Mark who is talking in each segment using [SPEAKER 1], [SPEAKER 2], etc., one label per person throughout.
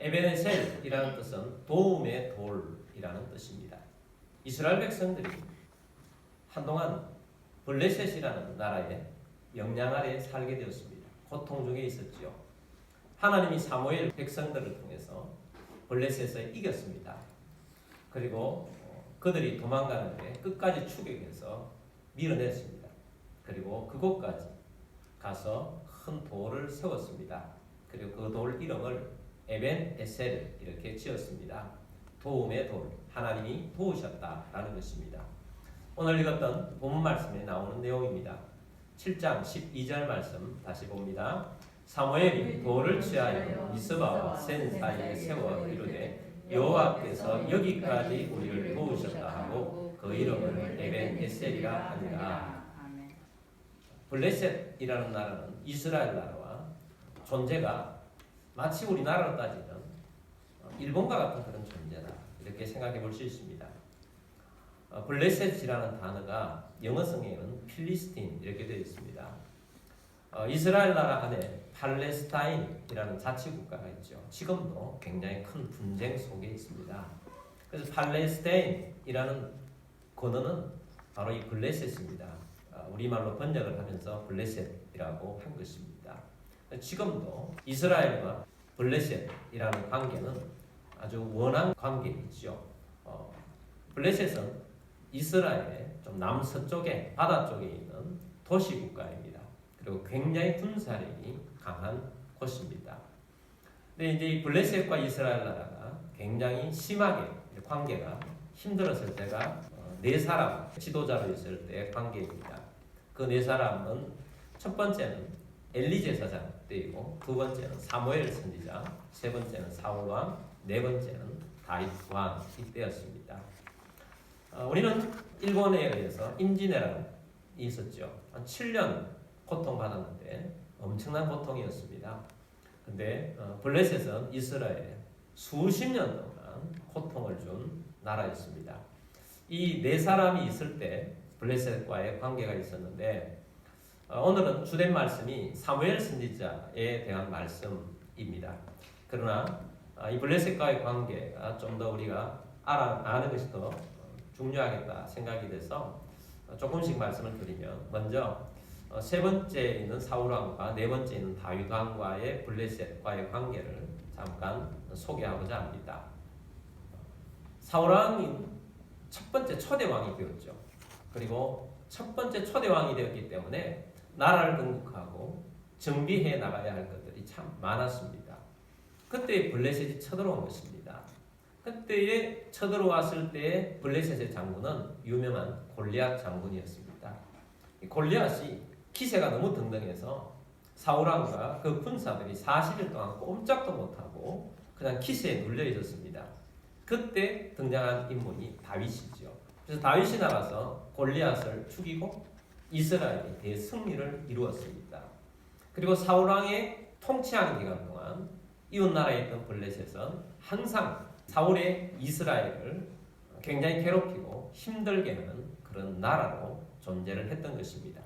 [SPEAKER 1] 에베네셀이라는 뜻은 도움의 돌이라는 뜻입니다. 이스라엘 백성들이 한동안 블레셋이라는 나라의 영향 아래 살게 되었습니다. 고통 중에 있었지요. 하나님이 사무엘 백성들을 통해서 블레셋을 이겼습니다. 그리고 그들이 도망가는데 끝까지 추격해서 밀어냈습니다. 그리고 그곳까지 가서 큰 돌을 세웠습니다. 그리고 그 돌 이름을 에벤 에셀 이렇게 지었습니다. 도움의 돌, 하나님이 도우셨다라는 것입니다. 오늘 읽었던 본문 말씀에 나오는 내용입니다. 7장 12절 말씀 다시 봅니다. 사무엘이 돌을 취하여 미스바와 센 사이에 세워 이르되 여호와께서 여기까지 우리를 도우셨다 하고 그 이름을 에벤 에셀이라 하니라. 블레셋이라는 나라는 이스라엘 나라와 존재가 마치 우리나라로 따지면 일본과 같은 그런 존재다 이렇게 생각해 볼 수 있습니다. 블레셋이라는 단어가 영어성에는 필리스틴 이렇게 되어 있습니다. 이스라엘 나라 안에 팔레스타인이라는 자치국가가 있죠. 지금도 굉장히 큰 분쟁 속에 있습니다. 그래서 팔레스타인이라는 권어는 바로 이 블레셋입니다. 우리말로 번역을 하면서 블레셋이라고 한 것입니다. 지금도 이스라엘과 블레셋이라는 관계는 아주 원한 관계이죠. 블레셋은 이스라엘의 좀 남서쪽에 바다 쪽에 있는 도시 국가입니다. 그리고 굉장히 군사력이 강한 곳입니다. 근데 이제 이 블레셋과 이스라엘 나라가 굉장히 심하게 관계가 힘들었을 때가 네 사람 지도자로 있을 때의 관계입니다. 그 네 사람은 첫 번째는 엘리 제사장 때이고 두 번째는 사무엘 선지자, 세 번째는 사울 왕, 네 번째는 다윗 왕 이때였습니다. 우리는 일본에 의해서 임진왜란이 있었죠. 한 7년 고통받았는데 엄청난 고통이었습니다. 근데 블레셋은 이스라엘에 수십 년 동안 고통을 준 나라였습니다. 이 네 사람이 있을 때 블레셋과의 관계가 있었는데 오늘은 주된 말씀이 사무엘 선지자에 대한 말씀입니다. 그러나 이 블레셋과의 관계가 좀 더 우리가 아는 것이 더 중요하겠다 생각이 돼서 조금씩 말씀을 드리면 먼저 세 번째 있는 사울 왕과 네 번째 있는 다윗 왕과의 블레셋과의 관계를 잠깐 소개하고자 합니다. 사울 왕이 첫 번째 초대 왕이 되었죠. 그리고 첫 번째 초대 왕이 되었기 때문에 나라를 건국하고 정비해 나가야 할 것들이 참 많았습니다. 그때 블레셋이 쳐들어온 것입니다. 그때에 쳐들어왔을 때 블레셋의 장군은 유명한 골리앗 장군이었습니다. 골리앗이 기세가 너무 등등해서 사울왕과 그 군사들이 40일 동안 꼼짝도 못하고 그냥 기세에 눌려 있었습니다. 그때 등장한 인물이 다윗이죠. 그래서 다윗이 나가서 골리앗을 죽이고 이스라엘이 대승리를 이루었습니다. 그리고 사울왕의 통치하는 기간 동안 이웃나라에 있던 블레셋은 항상 사울의 이스라엘을 굉장히 괴롭히고 힘들게 하는 그런 나라로 존재를 했던 것입니다.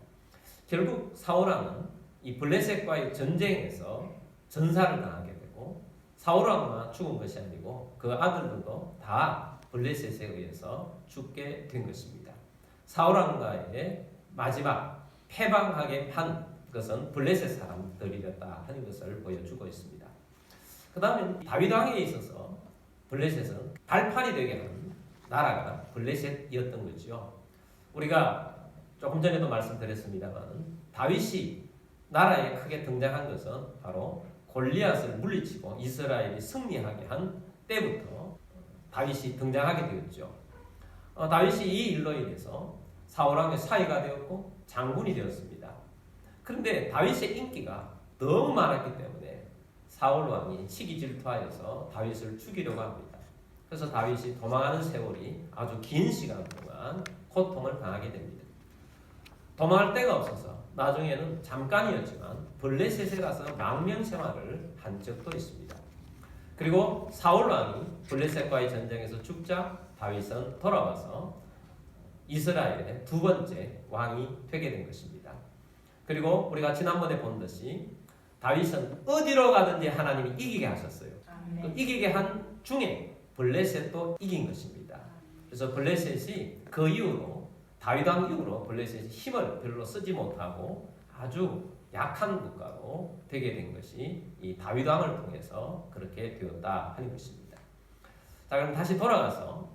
[SPEAKER 1] 결국 사울왕은 이 블레셋과의 전쟁에서 전사를 당하게 되고 사울왕만 죽은 것이 아니고 그 아들들도 다 블레셋에 의해서 죽게 된 것입니다. 사울왕과의 마지막 패방하게 한 것은 블레셋 사람들이었다 하는 것을 보여주고 있습니다. 그 다음에 다윗 왕에 있어서 블레셋은 발판이 되게 한 나라가 블레셋이었던 거죠. 우리가 조금 전에도 말씀드렸습니다만 다윗이 나라에 크게 등장한 것은 바로 골리앗을 물리치고 이스라엘이 승리하게 한 때부터 다윗이 등장하게 되었죠. 다윗이 이 일로 인해서 사울왕의 사위가 되었고 장군이 되었습니다. 그런데 다윗의 인기가 너무 많았기 때문에 사울왕이 시기 질투하여서 다윗을 죽이려고 합니다. 그래서 다윗이 도망하는 세월이 아주 긴 시간 동안 고통을 당하게 됩니다. 도망할 데가 없어서 나중에는 잠깐이었지만 블레셋에 가서 망명생활을 한 적도 있습니다. 그리고 사울왕이 블레셋과의 전쟁에서 죽자 다윗은 돌아와서 이스라엘의 두 번째 왕이 되게 된 것입니다. 그리고 우리가 지난번에 본 듯이 다윗은 어디로 가든지 하나님이 이기게 하셨어요. 그 이기게 한 중에 블레셋도 이긴 것입니다. 그래서 블레셋이 그 이후로 다윗 왕 이후로 블레셋이 힘을 별로 쓰지 못하고 아주 약한 국가로 되게 된 것이 이 다윗 왕을 통해서 그렇게 되었다 하는 것입니다. 자, 그럼 다시 돌아가서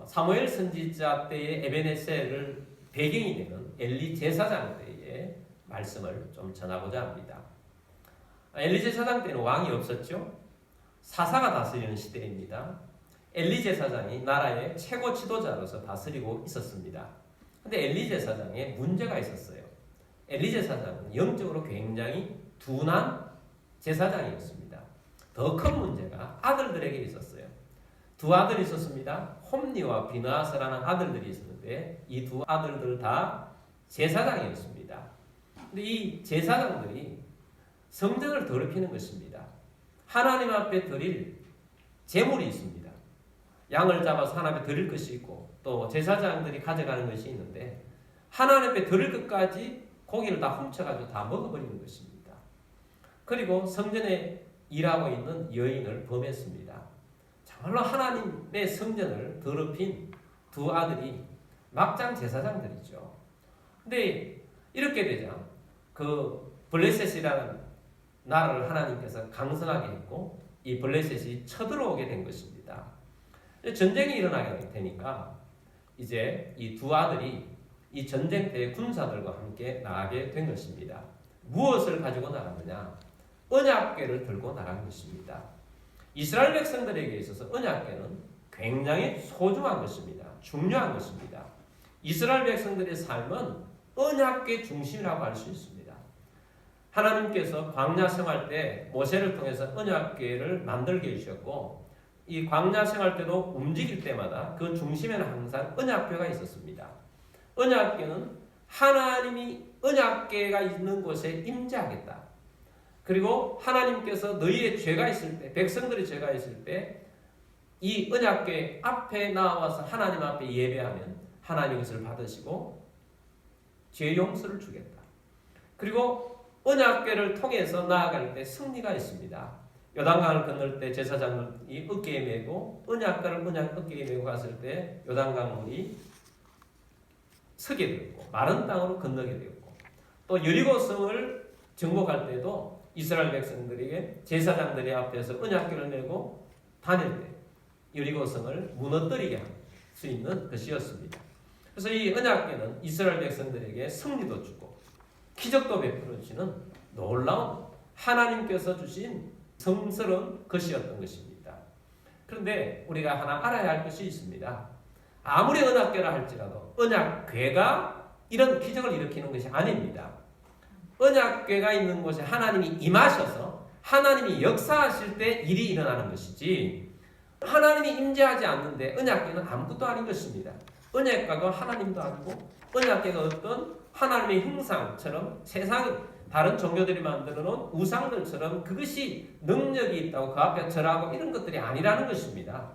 [SPEAKER 1] 사무엘 선지자 때의 에베네셀을 배경이 되는 엘리 제사장 때의 말씀을 좀 전하고자 합니다. 엘리 제사장 때는 왕이 없었죠. 사사가 다스리는 시대입니다. 엘리 제사장이 나라의 최고 지도자로서 다스리고 있었습니다. 근데 엘리 제사장에 문제가 있었어요. 엘리 제사장은 영적으로 굉장히 둔한 제사장이었습니다. 더 큰 문제가 아들들에게 있었어요. 두 아들이 있었습니다. 홈니와 비느하스라는 아들들이 있었는데 이 두 아들들 다 제사장이었습니다. 근데 이 제사장들이 성전을 더럽히는 것입니다. 하나님 앞에 드릴 제물이 있습니다. 양을 잡아서 하나님 앞에 드릴 것이 있고 또 제사장들이 가져가는 것이 있는데 하나님 앞에 드릴 것까지 고기를 다 훔쳐가지고 다 먹어버리는 것입니다. 그리고 성전에 일하고 있는 여인을 범했습니다. 정말로 하나님의 성전을 더럽힌 두 아들이 막장 제사장들이죠. 근데 이렇게 되자 그 블레셋이라는 나라를 하나님께서 강성하게 했고 이 블레셋이 쳐들어오게 된 것입니다. 전쟁이 일어나게 되니까 이제 이 두 아들이 이 전쟁터의 군사들과 함께 나가게 된 것입니다. 무엇을 가지고 나갔느냐? 언약궤를 들고 나간 것입니다. 이스라엘 백성들에게 있어서 언약궤는 굉장히 소중한 것입니다. 중요한 것입니다. 이스라엘 백성들의 삶은 언약궤 중심이라고 할 수 있습니다. 하나님께서 광야 생활 때 모세를 통해서 언약궤를 만들게 해주셨고 이 광야 생활 때도 움직일 때마다 그 중심에는 항상 언약궤가 있었습니다. 언약궤는 하나님이 언약궤가 있는 곳에 임재하겠다. 그리고 하나님께서 너희의 죄가 있을 때, 백성들의 죄가 있을 때 이 언약궤 앞에 나와서 하나님 앞에 예배하면 하나님 것을 받으시고 죄 용서를 주겠다. 그리고 언약궤를 통해서 나아갈 때 승리가 있습니다. 요단강을 건널 때 제사장이 어깨에 메고 언약궤를 어깨에 메고 갔을 때 요단강 물이 서게 되었고 마른 땅으로 건너게 되었고 또 여리고성을 정복할 때도 이스라엘 백성들에게 제사장들의 앞에서 언약궤를 메고 다닐 때 여리고성을 무너뜨리게 할 수 있는 것이었습니다. 그래서 이 언약궤는 이스라엘 백성들에게 승리도 주고 기적도 베풀어 주시는 놀라운 하나님께서 주신 성스러운 것이었던 것입니다. 그런데 우리가 하나 알아야 할 것이 있습니다. 아무리 언약궤라 할지라도 언약궤가 이런 기적을 일으키는 것이 아닙니다. 언약궤가 있는 곳에 하나님이 임하셔서 하나님이 역사하실 때 일이 일어나는 것이지 하나님이 임재하지 않는데 언약궤는 아무것도 아닌 것입니다. 언약궤가 하나님도 아니고 언약궤가 어떤 하나님의 형상처럼 세상 다른 종교들이 만들어 놓은 우상들처럼 그것이 능력이 있다고 그 앞에 절하고 이런 것들이 아니라는 것입니다.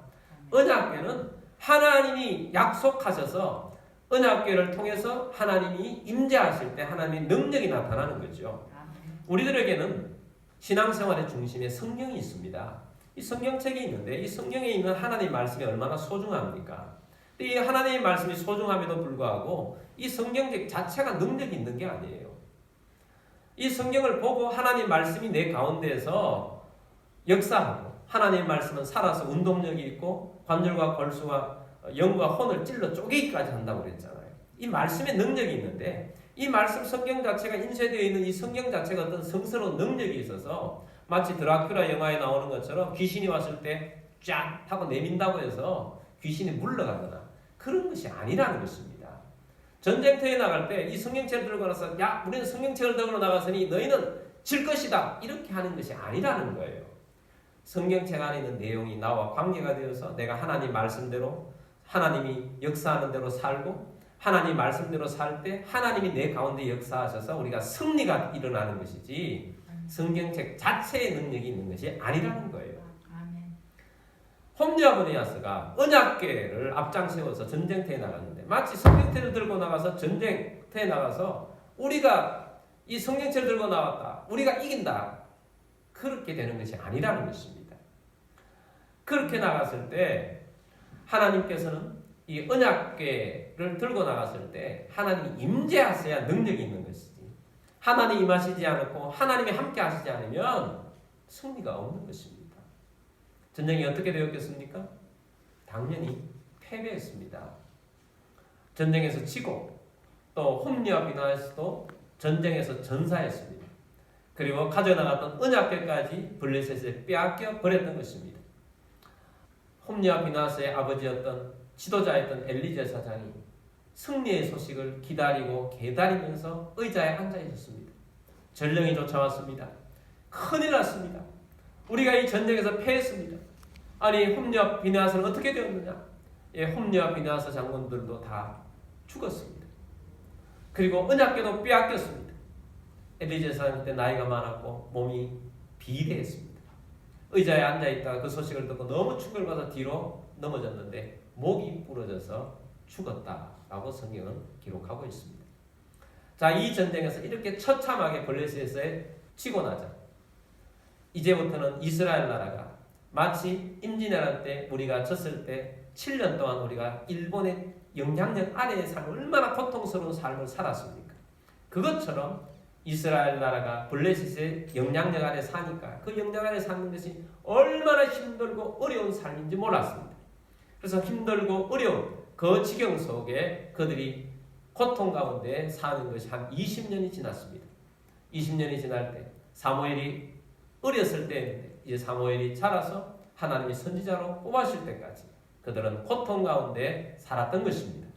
[SPEAKER 1] 언약궤는 하나님이 약속하셔서 언약궤를 통해서 하나님이 임재하실 때 하나님의 능력이 나타나는 거죠. 우리들에게는 신앙생활의 중심에 성경이 있습니다. 이 성경책이 있는데 이 성경에 있는 하나님의 말씀이 얼마나 소중합니까? 이 하나님의 말씀이 소중함에도 불구하고 이 성경책 자체가 능력이 있는 게 아니에요. 이 성경을 보고 하나님의 말씀이 내 가운데에서 역사하고 하나님의 말씀은 살아서 운동력이 있고 관절과 골수와 영과 혼을 찔러 쪼개기까지 한다고 그랬잖아요. 이 말씀에 능력이 있는데 이 말씀 성경 자체가 인쇄되어 있는 이 성경 자체가 어떤 성스러운 능력이 있어서 마치 드라큘라 영화에 나오는 것처럼 귀신이 왔을 때 쫙 하고 내민다고 해서 귀신이 물러가거나 그런 것이 아니라는 것입니다. 전쟁터에 나갈 때 이 성경책을 들고 나서 야 우리는 성경책을 들고 나갔으니 너희는 질 것이다 이렇게 하는 것이 아니라는 거예요. 성경책 안에 있는 내용이 나와 관계가 되어서 내가 하나님 말씀대로 하나님이 역사하는 대로 살고 하나님 말씀대로 살 때 하나님이 내 가운데 역사하셔서 우리가 승리가 일어나는 것이지 성경책 자체의 능력이 있는 것이 아니라는 거예요. 홈리와 브니아스가 언약궤를 앞장세워서 전쟁터에 나갔는데 마치 성경책을 들고 나가서 전쟁터에 나가서 우리가 이 성경책을 들고 나왔다, 우리가 이긴다, 그렇게 되는 것이 아니라는 것입니다. 그렇게 나갔을 때 하나님께서는 이 언약궤를 들고 나갔을 때 하나님이 임재하셔야 능력이 있는 것이지, 하나님이 임하시지 않고 하나님이 함께 하시지 않으면 승리가 없는 것입니다. 전쟁이 어떻게 되었겠습니까? 당연히 패배했습니다. 전쟁에서 지고 또 홈리와 비나에서도 전쟁에서 전사했습니다. 그리고 가져나갔던 언약궤까지 블레셋에 빼앗겨 버렸던 것입니다. 홈리와 비나스의 아버지였던 지도자였던 엘리제 사장이 승리의 소식을 기다리고 기다리면서 의자에 앉아 있었습니다. 전령이 쫓아왔습니다. 큰일 났습니다. 우리가 이 전쟁에서 패했습니다. 아니, 홈리와 비나스는 어떻게 되었느냐? 홈리와 비나스 장군들도 다 죽었습니다. 그리고 언약궤도 빼앗겼습니다. 엘리제 사장 그때 나이가 많았고 몸이 비대했습니다. 의자에 앉아있다가 그 소식을 듣고 너무 충격을 받아 뒤로 넘어졌는데 목이 부러져서 죽었다라고 성경은 기록하고 있습니다. 자, 이 전쟁에서 이렇게 처참하게 블레셋에 치고 나자 이제부터는 이스라엘 나라가 마치 임진왜란 때 우리가 졌을 때 7년 동안 우리가 일본의 영향력 아래에 살고 얼마나 고통스러운 삶을 살았습니까? 그것처럼 이스라엘 나라가 블레셋의 영향력 아래 사니까 그 영향 아래 사는 것이 얼마나 힘들고 어려운 삶인지 몰랐습니다. 그래서 힘들고 어려운 그 지경 속에 그들이 고통 가운데 사는 것이 한 20년이 지났습니다. 20년이 지날 때 사무엘이 어렸을 때였는데 이제 사무엘이 자라서 하나님이 선지자로 뽑아실 때까지 그들은 고통 가운데 살았던 것입니다.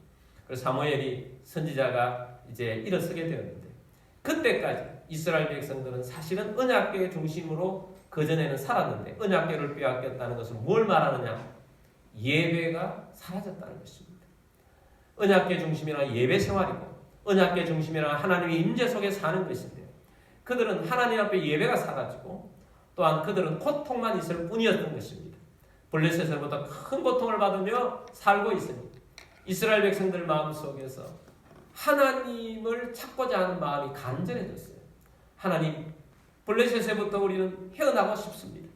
[SPEAKER 1] 그래서 사무엘이 선지자가 이제 일어서게 되었는데 그때까지 이스라엘 백성들은 사실은 언약궤 중심으로 그전에는 살았는데 언약궤를 빼앗겼다는 것은 뭘 말하느냐? 예배가 사라졌다는 것입니다. 언약궤 중심이란 예배 생활이고 언약궤 중심이란 하나님의 임재 속에 사는 것인데 그들은 하나님 앞에 예배가 사라지고 또한 그들은 고통만 있을 뿐이었던 것입니다. 블레셋으로부터 큰 고통을 받으며 살고 있으니 이스라엘 백성들 마음속에서 하나님을 찾고자 하는 마음이 간절해졌어요. 하나님, 블레셋에부터 우리는 헤어나고 싶습니다.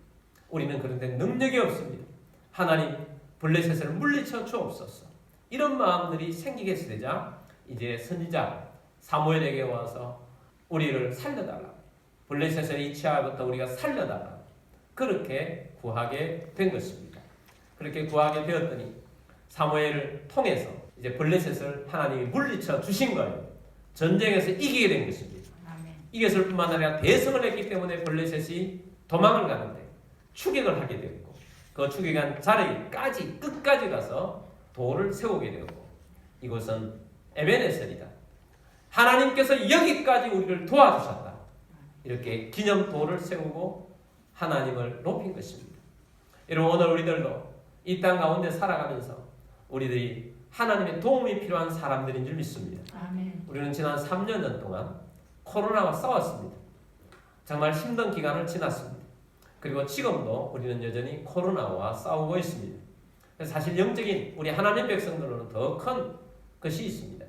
[SPEAKER 1] 우리는 그런데 능력이 없습니다. 하나님, 블레셋을 물리쳐 주옵소서. 이런 마음들이 생기게 되자 이제 선지자 사무엘에게 와서 우리를 살려달라, 블레셋의 이 치하부터 우리가 살려달라, 그렇게 구하게 된 것입니다. 그렇게 구하게 되었더니 사무엘을 통해서 이제 블레셋을 하나님이 물리쳐 주신 거예요. 전쟁에서 이기게 된 것입니다. 이겼을 뿐만 아니라 대성을 했기 때문에 블레셋이 도망을 가는데 추격을 하게 되었고 그 추격한 자리까지 끝까지 가서 돌을 세우게 되었고 이곳은 에베네셀이다, 하나님께서 여기까지 우리를 도와주셨다, 이렇게 기념돌을 세우고 하나님을 높인 것입니다. 여러분, 오늘 우리들도 이 땅 가운데 살아가면서 우리들이 하나님의 도움이 필요한 사람들인 줄 믿습니다.
[SPEAKER 2] 아멘.
[SPEAKER 1] 우리는 지난 3년 동안 코로나와 싸웠습니다. 정말 힘든 기간을 지났습니다. 그리고 지금도 우리는 여전히 코로나와 싸우고 있습니다. 사실 영적인 우리 하나님 백성들로는 더 큰 것이 있습니다.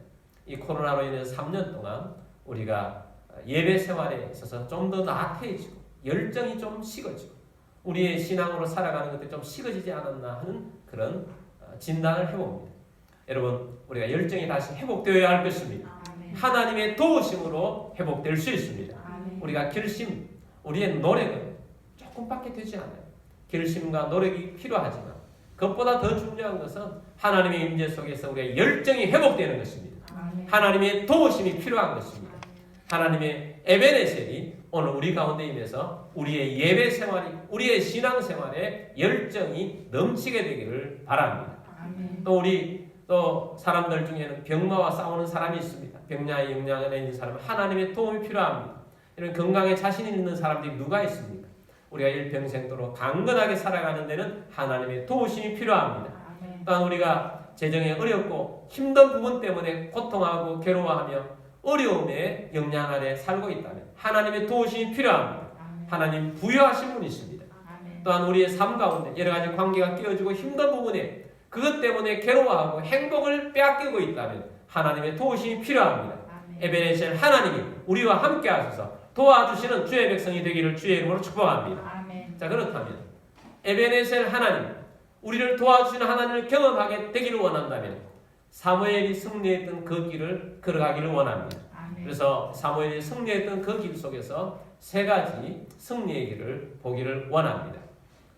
[SPEAKER 1] 이 코로나로 인해서 3년 동안 우리가 예배 생활에 있어서 좀 더 나태해지고 열정이 좀 식어지고 우리의 신앙으로 살아가는 것들이 좀 식어지지 않았나 하는 그런 진단을 해봅니다. 여러분, 우리가 열정이 다시 회복되어야 할 것입니다.
[SPEAKER 2] 아멘.
[SPEAKER 1] 하나님의 도우심으로 회복될 수 있습니다.
[SPEAKER 2] 아멘.
[SPEAKER 1] 우리가 결심, 우리의 노력은 조금밖에 되지 않아요. 결심과 노력이 필요하지만 그것보다 더 중요한 것은 하나님의 임재 속에서 우리의 열정이 회복되는 것입니다.
[SPEAKER 2] 아멘.
[SPEAKER 1] 하나님의 도우심이 필요한 것입니다. 하나님의 에베네셀이 오늘 우리 가운데 임해서 우리의 예배 생활이, 우리의 신앙 생활에 열정이 넘치게 되기를 바랍니다.
[SPEAKER 2] 아멘.
[SPEAKER 1] 또 사람들 중에는 병마와 싸우는 사람이 있습니다. 병야의 영향에 있는 사람은 하나님의 도움이 필요합니다. 이런 건강에 자신 있는 사람들이 누가 있습니까? 우리가 일평생도록 강건하게 살아가는 데는 하나님의 도우심이 필요합니다.
[SPEAKER 2] 아멘.
[SPEAKER 1] 또한 우리가 재정에 어렵고 힘든 부분 때문에 고통하고 괴로워하며 어려움의 영향 아래 살고 있다면 하나님의 도우심이 필요합니다.
[SPEAKER 2] 아멘.
[SPEAKER 1] 하나님 부여하신 분이십니다.
[SPEAKER 2] 아멘.
[SPEAKER 1] 또한 우리의 삶 가운데 여러 가지 관계가 깨어지고 힘든 부분에 그것 때문에 괴로워하고 행복을 빼앗기고 있다면 하나님의 도우심이 필요합니다.
[SPEAKER 2] 아멘.
[SPEAKER 1] 에베네셀 하나님이 우리와 함께 하셔서 도와주시는 주의 백성이 되기를 주의 이름으로 축복합니다. 자, 그렇다면 에베네셀 하나님, 우리를 도와주시는 하나님을 경험하게 되기를 원한다면 사무엘이 승리했던 그 길을 걸어가기를 원합니다. 그래서 사무엘이 승리했던 그 길 속에서 세 가지 승리의 길을 보기를 원합니다.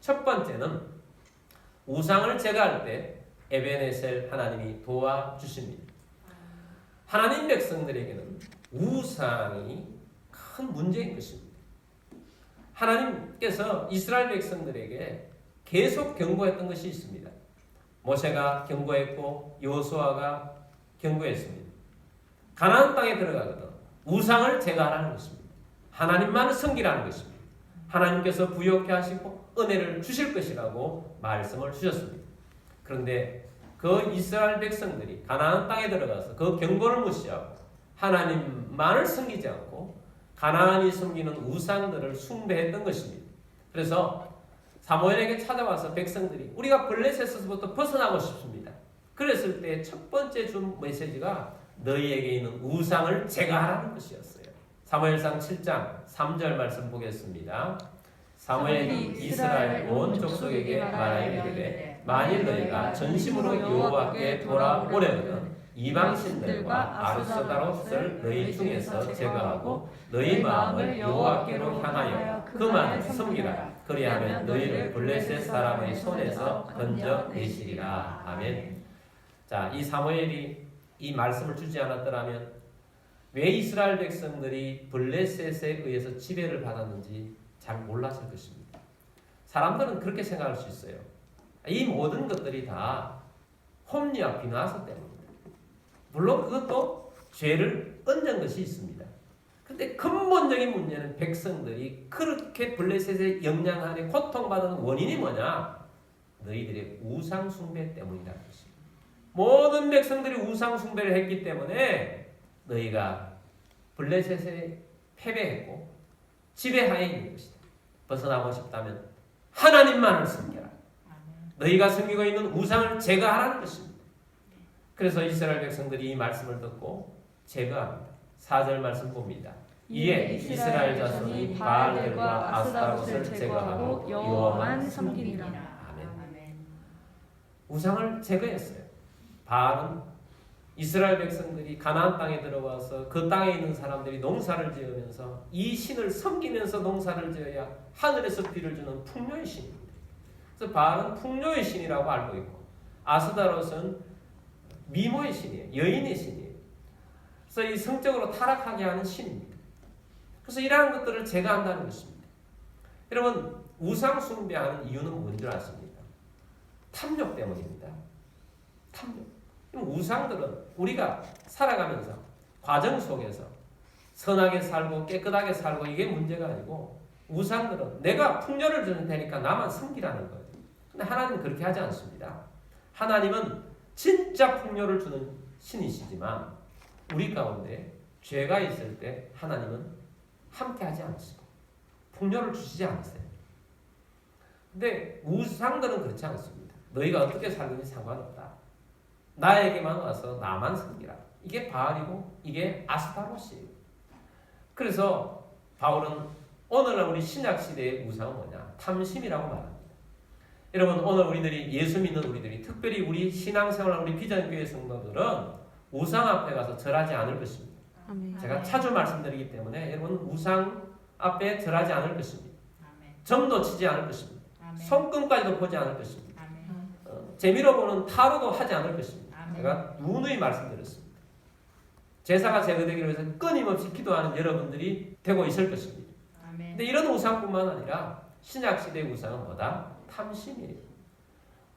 [SPEAKER 1] 첫 번째는 우상을 제거할 때 에베네셀 하나님이 도와주십니다. 하나님 백성들에게는 우상이 큰 문제인 것입니다. 하나님께서 이스라엘 백성들에게 계속 경고했던 것이 있습니다. 모세가 경고했고 여호수아가 경고했습니다. 가나안 땅에 들어가거든 우상을 제거하라는 것입니다. 하나님만을 섬기라는 것입니다. 하나님께서 부욕해 하시고 은혜를 주실 것이라고 말씀을 주셨습니다. 그런데 그 이스라엘 백성들이 가나안 땅에 들어가서 그 경고를 무시하고 하나님만을 섬기지 않고 가나안이 섬기는 우상들을 숭배했던 것입니다. 그래서 사무엘에게 찾아와서 백성들이 우리가 블레셋에서부터 벗어나고 싶습니다. 그랬을 때 첫 번째 준 메시지가 너희에게 있는 우상을 제거하라는 것이었어요. 사무엘상 7장 3절 말씀 보겠습니다. 사무엘이 이스라엘 온 족속에게 말하기를 만일 너희가 전심으로 여호와께 돌아오려거든 이방신들과 아스타롯을 너희 중에서 제거하고 너희 마음을 여호와께로 향하여 그만 섬기라. 그리하면 너희를 블레셋 사람의 손에서 건져내시리라. 아멘. 자, 이 사무엘이 이 말씀을 주지 않았더라면 왜 이스라엘 백성들이 블레셋에 의해서 지배를 받았는지 잘 몰랐을 것입니다. 사람들은 그렇게 생각할 수 있어요. 이 모든 것들이 다 홈리와 비나서 때문입니다. 물론 그것도 죄를 얹은 것이 있습니다. 그런데 근본적인 문제는 백성들이 그렇게 블레셋의 영향 아래 고통받은 원인이 뭐냐? 너희들의 우상 숭배 때문이라는 것입니다. 모든 백성들이 우상 숭배를 했기 때문에 너희가 블레셋에 패배했고 지배하에 있는 것이다. 벗어나고 싶다면 하나님만을 섬겨라. 너희가 섬기고 있는 우상을 제거하라는 것입니다. 그래서 이스라엘 백성들이 이 말씀을 듣고 제거합니다. 4절 말씀 봅니다. 이에 이스라엘 자손이 바알들과 아스타롯을 제거하고 여호와만 섬기니라. 아멘. 우상을 제거했어요. 바알은 이스라엘 백성들이 가나안 땅에 들어와서 그 땅에 있는 사람들이 농사를 지으면서 이 신을 섬기면서 농사를 지어야 하늘에서 비를 주는 풍요의 신입니다. 그래서 바알은 풍요의 신이라고 알고 있고 아스타롯은 미모의 신이에요. 여인의 신이에요. 그래서 이 성적으로 타락하게 하는 신입니다. 그래서 이러한 것들을 제거한다는 것입니다. 여러분 우상 숭배하는 이유는 뭔지 아십니까? 탐욕 때문입니다. 탐욕. 우상들은 우리가 살아가면서 과정 속에서 선하게 살고 깨끗하게 살고 이게 문제가 아니고 우상들은 내가 풍요를 주는 테니까 나만 섬기라는 거예요. 근데 하나님은 그렇게 하지 않습니다. 하나님은 진짜 풍요를 주는 신이시지만 우리 가운데 죄가 있을 때 하나님은 함께하지 않으시고 풍요를 주시지 않으세요. 근데 우상들은 그렇지 않습니다. 너희가 어떻게 살든지 상관없다. 나에게만 와서 나만 섬기라. 이게 바알이고 이게 아스타롯이에요. 그래서 바울은 오늘날 우리 신약시대의 우상은 뭐냐? 탐심이라고 말합니다. 여러분 오늘 우리들이 예수 믿는 우리들이 특별히 우리 신앙생활 우리 비전교회 성도들은 우상 앞에 가서 절하지 않을 것입니다. 제가 자주 말씀드리기 때문에 여러분 우상 앞에 절하지 않을 것입니다. 점도 치지 않을 것입니다. 손금까지도 보지 않을 것입니다. 재미로 보는 타로도 하지 않을 것입니다. 제가 누누이 말씀드렸습니다. 제사가 제거되기 위해서 끊임없이 기도하는 여러분들이 되고 있을 것입니다. 근데 이런 우상뿐만 아니라 신약시대의 우상은 뭐다? 탐심이에요.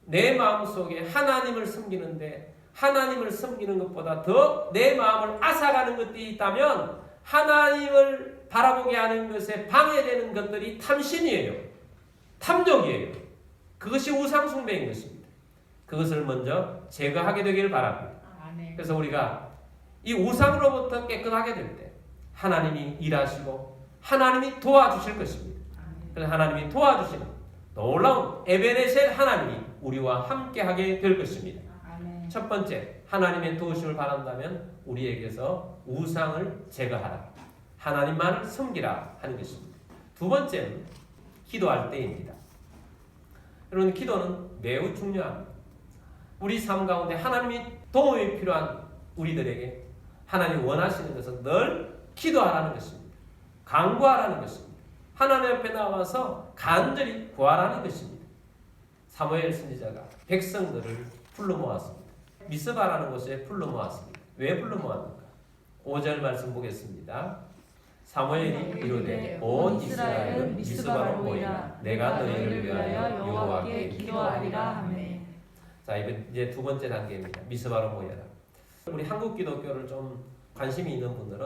[SPEAKER 1] 내 마음속에 하나님을 섬기는데 하나님을 섬기는 것보다 더 내 마음을 앗아가는 것들이 있다면 하나님을 바라보게 하는 것에 방해되는 것들이 탐심이에요. 탐욕이에요. 그것이 우상 숭배인 것입니다. 그것을 먼저 제거하게 되기를 바랍니다. 그래서 우리가 이 우상으로부터 깨끗하게 될 때 하나님이 일하시고 하나님이 도와주실 것입니다. 그래서 하나님이 도와주시는 놀라운 에베네셀 하나님이 우리와 함께하게 될 것입니다. 첫 번째, 하나님의 도우심을 바란다면 우리에게서 우상을 제거하라. 하나님만을 섬기라 하는 것입니다. 두 번째는 기도할 때입니다. 여러분, 기도는 매우 중요합니다. 우리 삶 가운데 하나님이 도움이 필요한 우리들에게 하나님 원하시는 것은 늘 기도하라는 것입니다. 간구하라는 것입니다. 하나님 앞에 나와서 간절히 구하라는 것입니다. 사무엘 선지자가 백성들을 불러 모았습니다. 미스바라는 곳에 불러 모았습니다. 왜 불러 모았는가? 5절 말씀 보겠습니다. 사무엘이 이르되 온 이스라엘은 미스바로 모이라. 내가 너희를 위하여 여호와께 기도하리라 하매. 자, 이번 이제 두 번째 단계입니다. 미스바로 모여라. 우리 한국 기독교를 좀 관심이 있는 분들은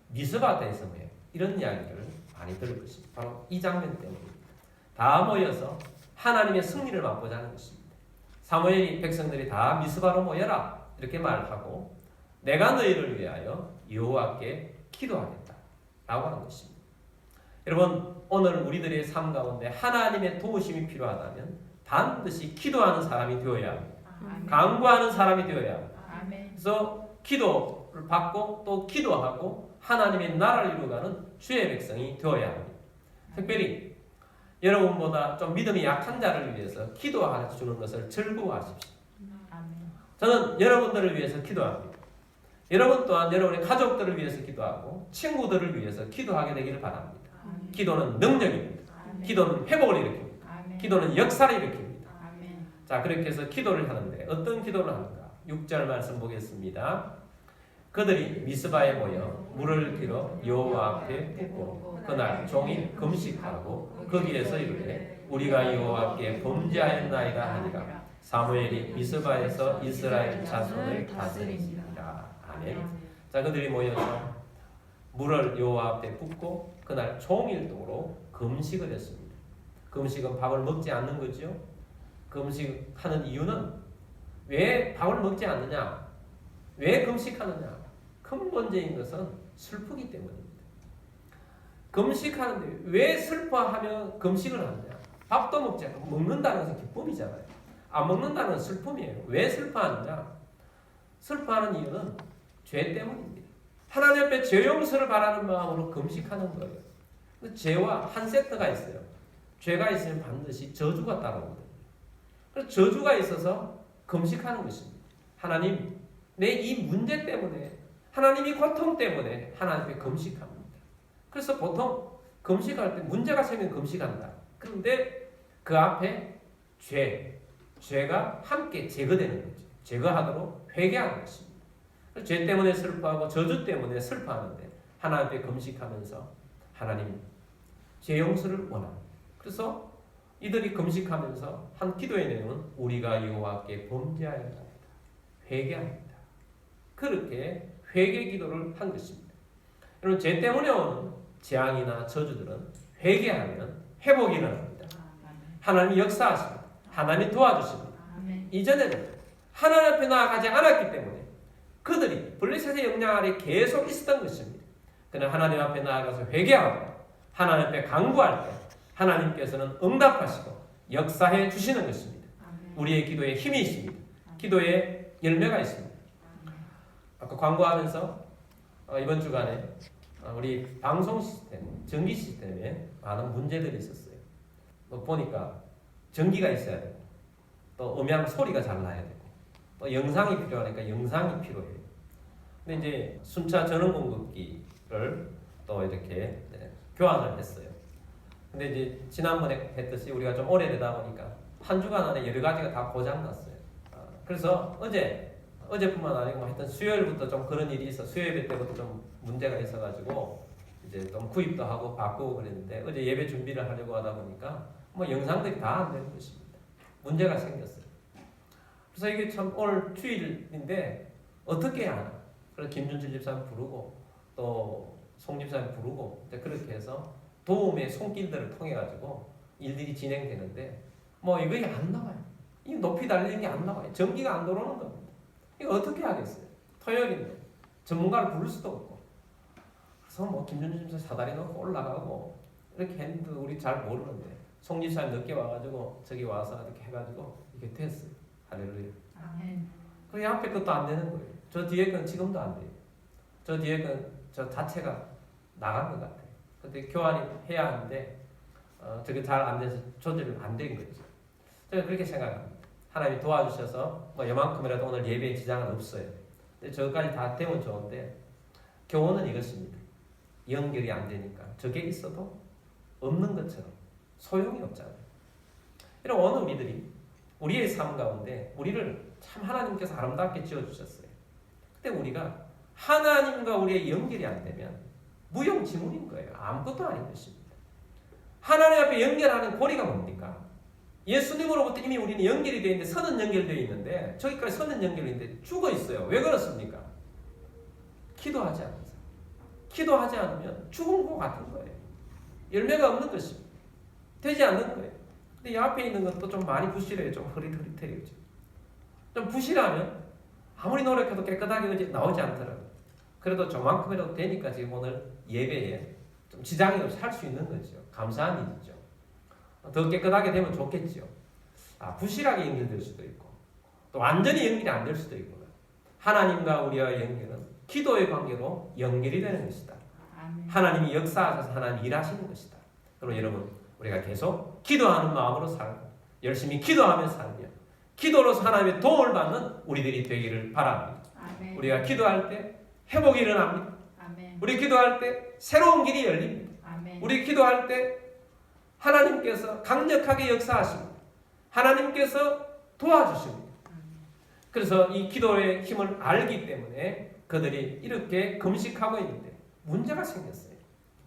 [SPEAKER 1] 미스바 대에서 모여 이런 이야기를 많이 들을 것입니다. 바로 이 장면 때문입니다. 다 모여서 하나님의 승리를 맛보자는 것입니다. 사무엘이 백성들이 다 미스바로 모여라 이렇게 말하고 내가 너희를 위하여 여호와께 기도하겠다 라고 하는 것입니다. 여러분, 오늘 우리들의 삶 가운데 하나님의 도우심이 필요하다면 반드시 기도하는 사람이 되어야 합니다. 간구하는 사람이 되어야 합니다. 그래서 기도를 받고 또 기도하고 하나님의 나라를 이루어가는 주의 백성이 되어야 합니다. 특별히 여러분보다 좀 믿음이 약한 자를 위해서 기도해 주는 것을 즐거워하십시오. 저는 여러분들을 위해서 기도합니다. 여러분 또한 여러분의 가족들을 위해서 기도하고 친구들을 위해서 기도하게 되기를 바랍니다. 기도는 능력입니다. 기도는 회복을 일으킵니다. 기도는 역사를 일으킵니다. 자, 그렇게 해서 기도를 하는데 어떤 기도를 하는가? 6절 말씀 보겠습니다. 그들이 미스바에 모여 물을 길어 여호와 앞에 붓고 그날 종일 금식하고 거기에서 이르되 우리가 여호와께 범죄하였나이다 하니라. 사무엘이 미스바에서 이스라엘 자손을 다스리니라. 아멘. 자, 그들이 모여서 물을 여호와 앞에 붓고 그날 종일도록 금식을 했습니다. 금식은 밥을 먹지 않는 거죠. 금식하는 이유는 왜 밥을 먹지 않느냐? 왜 금식하느냐? 근본적인 것은 슬프기 때문입니다. 금식하는데 왜 슬퍼하며 금식을 하느냐? 밥도 먹지 않고 먹는다는 것은 기쁨이잖아요. 안 먹는다는 건 슬픔이에요. 왜 슬퍼하느냐? 슬퍼하는 이유는 죄 때문입니다. 하나님 앞에 죄 용서를 바라는 마음으로 금식하는 거예요. 죄와 한 세트가 있어요. 죄가 있으면 반드시 저주가 따라오거든요. 그래서 저주가 있어서 금식하는 것입니다. 하나님, 내 이 문제 때문에, 하나님이 고통 때문에 하나님 앞에 금식합니다. 그래서 보통 금식할 때 문제가 생기면 금식한다. 그런데 그 앞에 죄가 함께 제거되는 거죠. 제거하도록 회개하는 것입니다. 죄 때문에 슬퍼하고 저주 때문에 슬퍼하는데 하나님 앞에 금식하면서 하나님 죄 용서를 원합니다. 그래서 이들이 금식하면서 한 기도의 내용은 우리가 여호와께 범죄하였다. 회개합니다. 그렇게 회개 기도를 한 것입니다. 여러분, 죄 때문에 오는 재앙이나 저주들은 회개하면 회복이 일어납니다. 하나님이 역사하십니다. 하나님이 도와주십니다. 이전에는 하나님 앞에 나아가지 않았기 때문에 그들이 블레셋의 영향 아래 계속 있었던 것입니다. 그러나 하나님 앞에 나아가서 회개하고 하나님 앞에 간구할 때 하나님께서는 응답하시고 역사해 주시는 것입니다. 우리의 기도에 힘이 있습니다. 기도에 열매가 있습니다. 아까 광고하면서 이번 주간에 우리 방송 시스템, 전기 시스템에 많은 문제들이 있었어요. 보니까 전기가 있어야 되고 또 음향 소리가 잘 나야 되고 또 영상이 필요하니까 영상이 필요해요. 근데 이제 순차 전원 공급기를 또 이렇게 교환을 했어요. 근데 이제 지난번에 했듯이 우리가 좀 오래되다 보니까 한 주간 안에 여러 가지가 다 고장났어요. 그래서 어제뿐만 아니고 하여튼 수요일부터 좀 그런 일이 있어. 수요일 때부터 좀 문제가 있어가지고 이제 좀 구입도 하고 바꾸고 그랬는데 어제 예배 준비를 하려고 하다 보니까 뭐 영상들이 다 안 되는 것입니다. 문제가 생겼어요. 그래서 이게 참 오늘 주일인데 어떻게 해야 하나? 그래서 김준철 집사님 부르고 또 송 집사님 부르고 그렇게 해서 도움의 손길들을 통해 가지고 일들이 진행되는데 뭐 이거 안 나와요. 이 높이 달리는 게 안 나와요. 전기가 안 들어오는 겁니다. 이거 어떻게 하겠어요? 토요일인데 전문가를 부를 수도 없고. 그래서 뭐 김준철 집사 사다리 놓고 올라가고 이렇게 했는데 우리 잘 모르는데 송 집사님 늦게 와가지고 저기 와서 이렇게 해가지고 이게 됐어요. 할렐루야. 그 앞에 것도 안 되는 거예요. 저 뒤에 건 지금도 안 돼요. 저 뒤에 건 저 자체가 나간 것 같아요. 근데 교환이 해야 하는데 저게 잘 안 돼서 조절이 안 된 거죠. 저는 그렇게 생각합니다. 하나님이 도와주셔서 뭐 이만큼이라도 오늘 예배에 지장은 없어요. 근데 저까지 다 되면 좋은데 교훈은 이것입니다. 연결이 안 되니까 저게 있어도 없는 것처럼 소용이 없잖아요. 이런 오늘 우리들이 우리의 삶 가운데 우리를 참 하나님께서 아름답게 지어주셨어요. 근데 우리가 하나님과 우리의 연결이 안 되면 무용지물인 거예요. 아무것도 아닌 것입니다. 하나님 앞에 연결하는 고리가 뭡니까? 예수님으로부터 이미 우리는 연결이 되어 있는데 선은 연결되어 있는데 저기까지 선은 연결인데 죽어 있어요. 왜 그렇습니까? 기도하지 않아서. 기도하지 않으면 죽은 것 같은 거예요. 열매가 없는 것입니다. 되지 않는 거예요. 근데 이 앞에 있는 것도 좀 많이 부실해요. 좀 흐릿흐릿해요. 좀 부실하면 아무리 노력해도 깨끗하게 나오지 않더라고요. 그래도 저만큼이라도 되니까 지금 오늘 예배에 좀 지장이 없이 할 수 있는 거죠. 감사한 일이죠. 더 깨끗하게 되면 좋겠죠. 부실하게 연결될 수도 있고 또 완전히 연결이 안 될 수도 있고 하나님과 우리와의 연결은 기도의 관계로 연결이 되는 것이다. 하나님이 역사하셔서 하나님이 일하시는 것이다. 그럼 여러분 우리가 계속 기도하는 마음으로 살고 열심히 기도하며 살며 기도로서 하나님의 도움을 받는 우리들이 되기를 바랍니다. 아멘. 우리가 기도할 때 회복이 일어납니다. 아멘. 우리 기도할 때 새로운 길이 열립니다. 아멘. 우리 기도할 때 하나님께서 강력하게 역사하십니다. 하나님께서 도와주십니다. 아멘. 그래서 이 기도의 힘을 알기 때문에 그들이 이렇게 금식하고 있는데 문제가 생겼어요.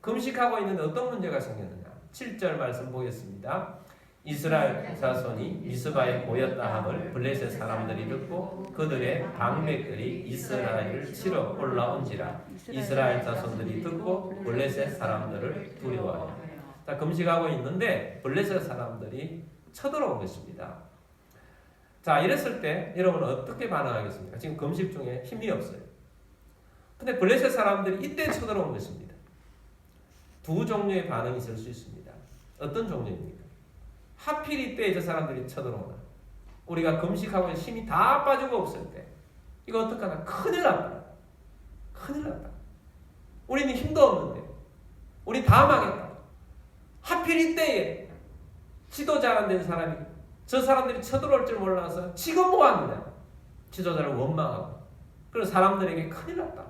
[SPEAKER 1] 금식하고 있는데 어떤 문제가 생겼느냐. 7절 말씀 보겠습니다. 이스라엘 자손이 미스바에 모였다 함을 블레셋 사람들이 듣고 그들의 방백들이 이스라엘을 치러 올라온지라. 이스라엘 자손들이 듣고 블레셋 사람들을 두려워하여. 자, 금식하고 있는데 블레셋 사람들이 쳐들어온 것입니다. 자, 이랬을 때 여러분은 어떻게 반응하겠습니까? 지금 금식 중에 힘이 없어요. 근데 블레셋 사람들이 이때 쳐들어온 것입니다. 두 종류의 반응이 있을 수 있습니다. 어떤 종류입니까? 하필 이때 저 사람들이 쳐들어오나? 우리가 금식하고 힘이 다 빠지고 없을 때 이거 어떡하나? 큰일 났다. 큰일 났다. 우리는 힘도 없는데 우리 다 망했다. 하필 이때에 지도자 안 된 사람이 저 사람들이 쳐들어올 줄 몰라서 지금 뭐 합니다. 지도자를 원망하고 그런 사람들에게 큰일 났다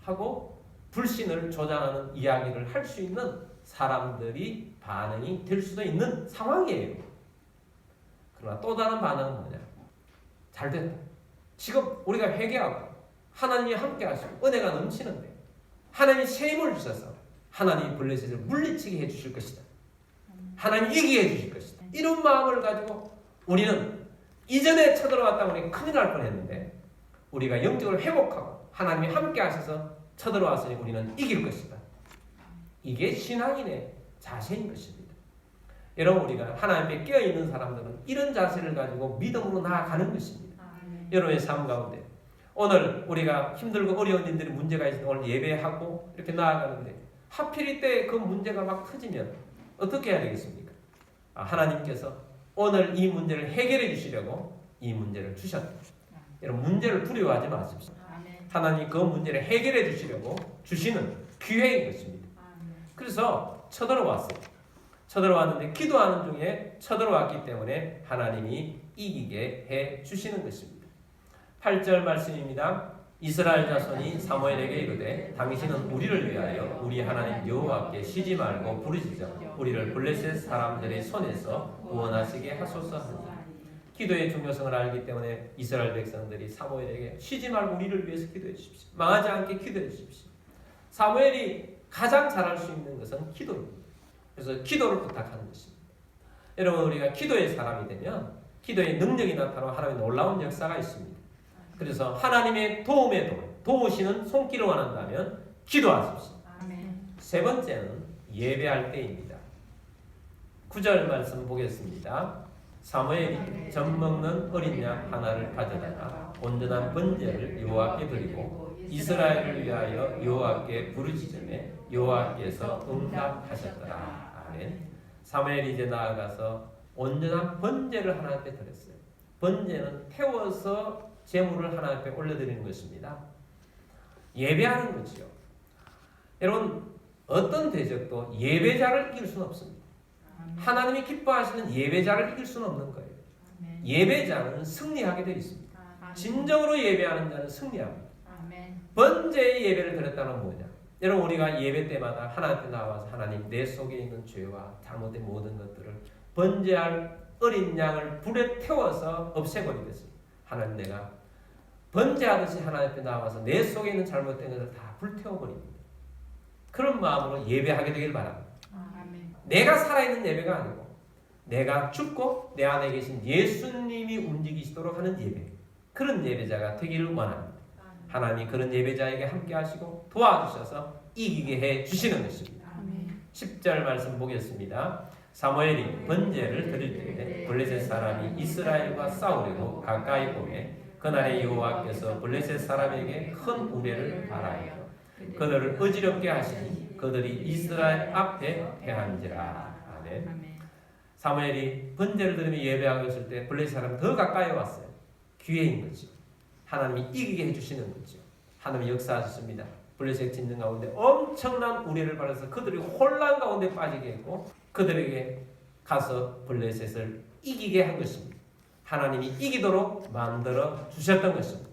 [SPEAKER 1] 하고 불신을 조장하는 이야기를 할 수 있는 사람들이 반응이 될 수도 있는 상황이에요. 그러나 또 다른 반응은 뭐냐? 잘 됐다. 지금 우리가 회개하고 하나님이 함께 하시고 은혜가 넘치는데 하나님이 새 힘을 주셔서 하나님이 블레셋을 물리치게 해주실 것이다. 하나님이 이기게 해주실 것이다. 이런 마음을 가지고 우리는 이전에 쳐들어왔다고 우리 큰일 날 뻔했는데 우리가 영적으로 회복하고 하나님이 함께 하셔서 쳐들어왔으니 우리는 이길 것이다. 이게 신앙인의 자세인 것입니다. 여러분 우리가 하나님 앞에 깨어있는 사람들은 이런 자세를 가지고 믿음으로 나아가는 것입니다. 여러분의 삶 가운데 오늘 우리가 힘들고 어려운 일들이 문제가 있어서 오늘 예배하고 이렇게 나아가는데 하필 이때 그 문제가 막 터지면 어떻게 해야 되겠습니까? 하나님께서 오늘 이 문제를 해결해 주시려고 이 문제를 주셨다. 여러분 문제를 두려워하지 마십시오. 하나님 그 문제를 해결해 주시려고 주시는 기회인 것입니다. 그래서 쳐들어왔어요. 쳐들어왔는데 기도하는 중에 쳐들어왔기 때문에 하나님이 이기게 해 주시는 것입니다. 8절 말씀입니다. 이스라엘 자손이 사무엘에게 이르되 당신은 우리를 위하여 우리 하나님 여호와께 쉬지 말고 부르짖어 우리를 블레셋 사람들의 손에서 구원하시게 하소서 하니. 기도의 중요성을 알기 때문에 이스라엘 백성들이 사무엘에게 쉬지 말고 우리를 위해서 기도해 주십시오. 망하지 않게 기도해 주십시오. 사무엘이 가장 잘할 수 있는 것은 기도입니다. 그래서 기도를 부탁하는 것입니다. 여러분 우리가 기도의 사람이 되면 기도의 능력이 나타나고 하나님의 놀라운 역사가 있습니다. 그래서 하나님의 도움에 도우시는 손길을 원한다면 기도하십시오. 아멘. 세 번째는 예배할 때입니다. 9절 말씀 보겠습니다. 사무엘이 젖 먹는 어린 양 하나를 가져다가 온전한 번제를 여호와께 드리고 이스라엘을 위하여 여호와께 부르짖으매 여호와께서 응답하셨더라. 아멘. 사무엘이 이제 나아가서 온전한 번제를 하나님께 드렸어요. 번제는 태워서 제물을 하나님 앞에 올려드리는 것입니다. 예배하는 거지요. 여러분 어떤 대적도 예배자를 이길 수는 없습니다. 하나님이 기뻐하시는 예배자를 이길 수는 없는 거예요. 예배자는 승리하게 되어 있습니다. 진정으로 예배하는 자는 승리합니다. 번제의 예배를 드렸다는 건 뭐냐? 여러분 우리가 예배 때마다 하나님 앞에 나와서 하나님 내 속에 있는 죄와 잘못된 모든 것들을 번제할 어린 양을 불에 태워서 없애버리겠습니다. 하나님 내가 번제하듯이 하나님 앞에 나와서 내 속에 있는 잘못된 것을 다 불태워버립니다. 그런 마음으로 예배하게 되길 바랍니다. 내가 살아있는 예배가 아니고 내가 죽고 내 안에 계신 예수님이 움직이시도록 하는 예배, 그런 예배자가 되기를 원합니다. 하나님이 그런 예배자에게 함께 하시고 도와주셔서 이기게 해 주시는 것입니다. 10절 말씀 보겠습니다. 사무엘이 번제를 드릴 때에 블레셋 사람이 이스라엘과 싸우려고 가까이 오매 그날에 여호와께서 블레셋 사람에게 큰 우레를 바라여 그들을 어지럽게 하시니 그들이 이스라엘 앞에 패한지라. 아멘. 사무엘이 번제를 드리며 예배하고 있을 때 블레셋 사람이 더 가까이 왔어요. 기회인 거죠. 하나님이 이기게 해주시는 거죠. 하나님이 역사하셨습니다. 블레셋 진영 가운데 엄청난 우레를 발해서 그들이 혼란 가운데 빠지게 했고 그들에게 가서 블레셋을 이기게 한 것입니다. 하나님이 이기도록 만들어 주셨던 것입니다.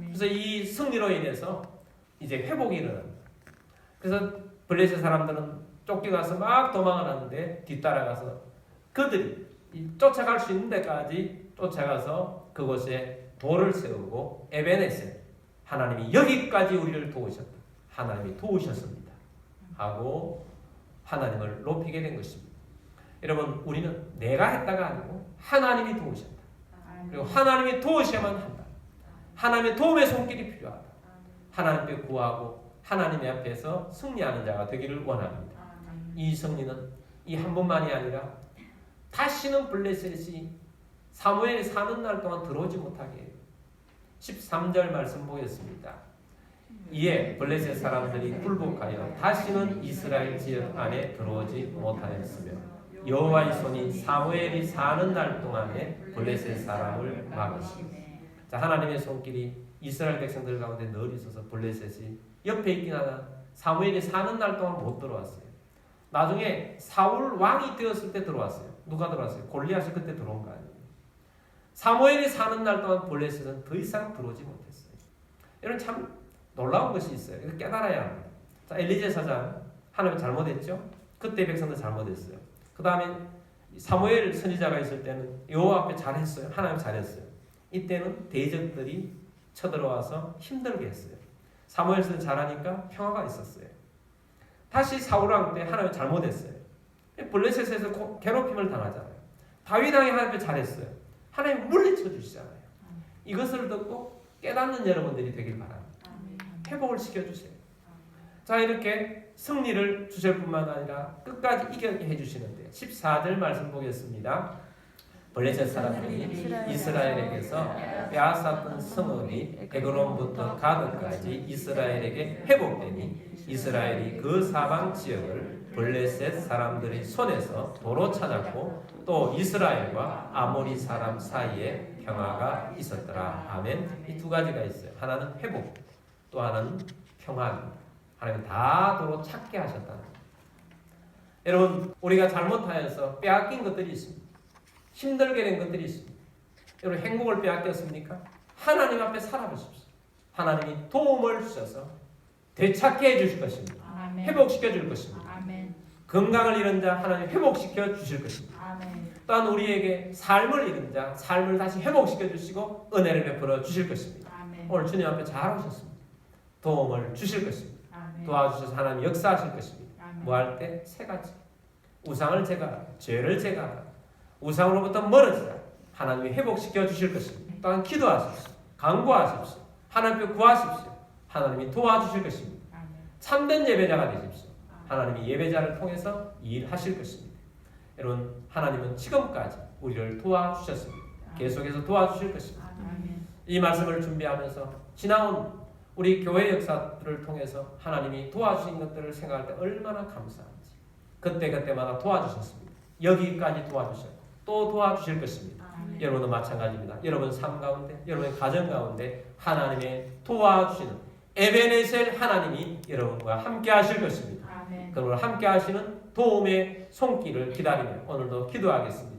[SPEAKER 1] 그래서 이 승리로 인해서 이제 회복이 일어납니다. 그래서 블레셋 사람들은 쫓겨가서 막 도망을 하는데 뒤따라가서 그들이 쫓아갈 수 있는 데까지 쫓아가서 그곳에 돌을 세우고 에베네셀, 하나님이 여기까지 우리를 도우셨다, 하나님이 도우셨습니다 하고 하나님을 높이게 된 것입니다. 여러분 우리는 내가 했다가 아니고 하나님이 도우셨다. 그리고 하나님이 도우셔야만 한다. 하나님의 도움의 손길이 필요하다. 하나님께 구하고 하나님의 앞에서 승리하는 자가 되기를 원합니다. 이 승리는 이 한 번만이 아니라 다시는 블레셋이 사무엘이 사는 날 동안 들어오지 못하게 해요. 13절 말씀 보겠습니다. 이에 블레셋 사람들이 굴복하여 다시는 이스라엘 지역 안에 들어오지 못하였으며 여호와의 손이 사무엘이 사는 날 동안에 블레셋 사람을 막으시니. 자, 하나님의 손길이 이스라엘 백성들 가운데 늘 있어서 블레셋이 옆에 있긴 하나 사무엘이 사는 날 동안 못 들어왔어요. 나중에 사울 왕이 되었을 때 들어왔어요. 누가 들어왔어요? 골리앗이 그때 들어온 거 아니에요. 사무엘이 사는 날 동안 블레셋은 더 이상 들어오지 못했어요. 이런 참 놀라운 것이 있어요. 이거 깨달아야 합니다. 자, 엘리제 사장 하나님 잘못했죠? 그때 백성들 잘못했어요. 그 다음에 사무엘 선지자가 있을 때는 여호와 앞에 잘했어요. 하나님 잘했어요. 이때는 대적들이 쳐들어와서 힘들게 했어요. 사무엘 선지자 잘하니까 평화가 있었어요. 다시 사울 왕 때 하나님 잘못했어요. 블레셋에서 괴롭힘을 당하잖아요. 다윗 왕이 하나님 앞에 잘했어요. 하나님 물리쳐 주시잖아요. 이것을 듣고 깨닫는 여러분들이 되길 바랍니다. 회복을 시켜주세요. 자, 이렇게 승리를 주실 뿐만 아니라 끝까지 이겨게 해주시는데 14절 말씀 보겠습니다. 블레셋 사람들이 이스라엘에게서 빼앗았던 성읍이 에그론부터 가드까지 이스라엘에게 회복되니 이스라엘이 그 사방 지역을 블레셋 사람들의 손에서 도로 찾았고 또 이스라엘과 아모리 사람 사이에 평화가 있었더라. 아멘. 이 두 가지가 있어요. 하나는 회복, 또 하나는 평화입니다. 하나님 다 도로 찾게 하셨다는 거예요. 여러분 우리가 잘못하여서 빼앗긴 것들이 있습니다. 힘들게 된 것들이 있습니다. 여러분 행복을 빼앗겼습니까? 하나님 앞에 살아보십시오. 하나님이 도움을 주셔서 되찾게 해주실 것입니다. 아멘. 회복시켜 줄 것입니다. 아멘. 건강을 잃은 자 하나님 회복시켜 주실 것입니다. 아멘. 또한 우리에게 삶을 잃은 자 삶을 다시 회복시켜 주시고 은혜를 베풀어 주실 것입니다. 아멘. 오늘 주님 앞에 잘 오셨습니다. 도움을 주실 것입니다. 아멘. 도와주셔서 하나님 역사하실 것입니다. 뭐 할 때? 세 가지. 우상을 제거하라. 죄를 제거하라. 우상으로부터 멀어지라. 하나님이 회복시켜 주실 것입니다. 또한 기도하십시오. 간구하십시오. 하나님께 구하십시오. 하나님이 도와주실 것입니다. 참된 예배자가 되십시오. 하나님이 예배자를 통해서 일하실 것입니다. 여러분 하나님은 지금까지 우리를 도와주셨습니다. 계속해서 도와주실 것입니다. 이 말씀을 준비하면서 지나온 우리 교회 역사를 통해서 하나님이 도와주신 것들을 생각할 때 얼마나 감사한지 그때그때마다 도와주셨습니다. 여기까지 도와주셨고 또 도와주실 것입니다.
[SPEAKER 2] 아멘.
[SPEAKER 1] 여러분도 마찬가지입니다. 여러분 삶 가운데, 여러분의 가정 가운데 하나님의 도와주시는 에베네셀 하나님이 여러분과 함께 하실 것입니다.
[SPEAKER 2] 아멘.
[SPEAKER 1] 그러므로 함께 하시는 도움의 손길을 기다리며 오늘도 기도하겠습니다.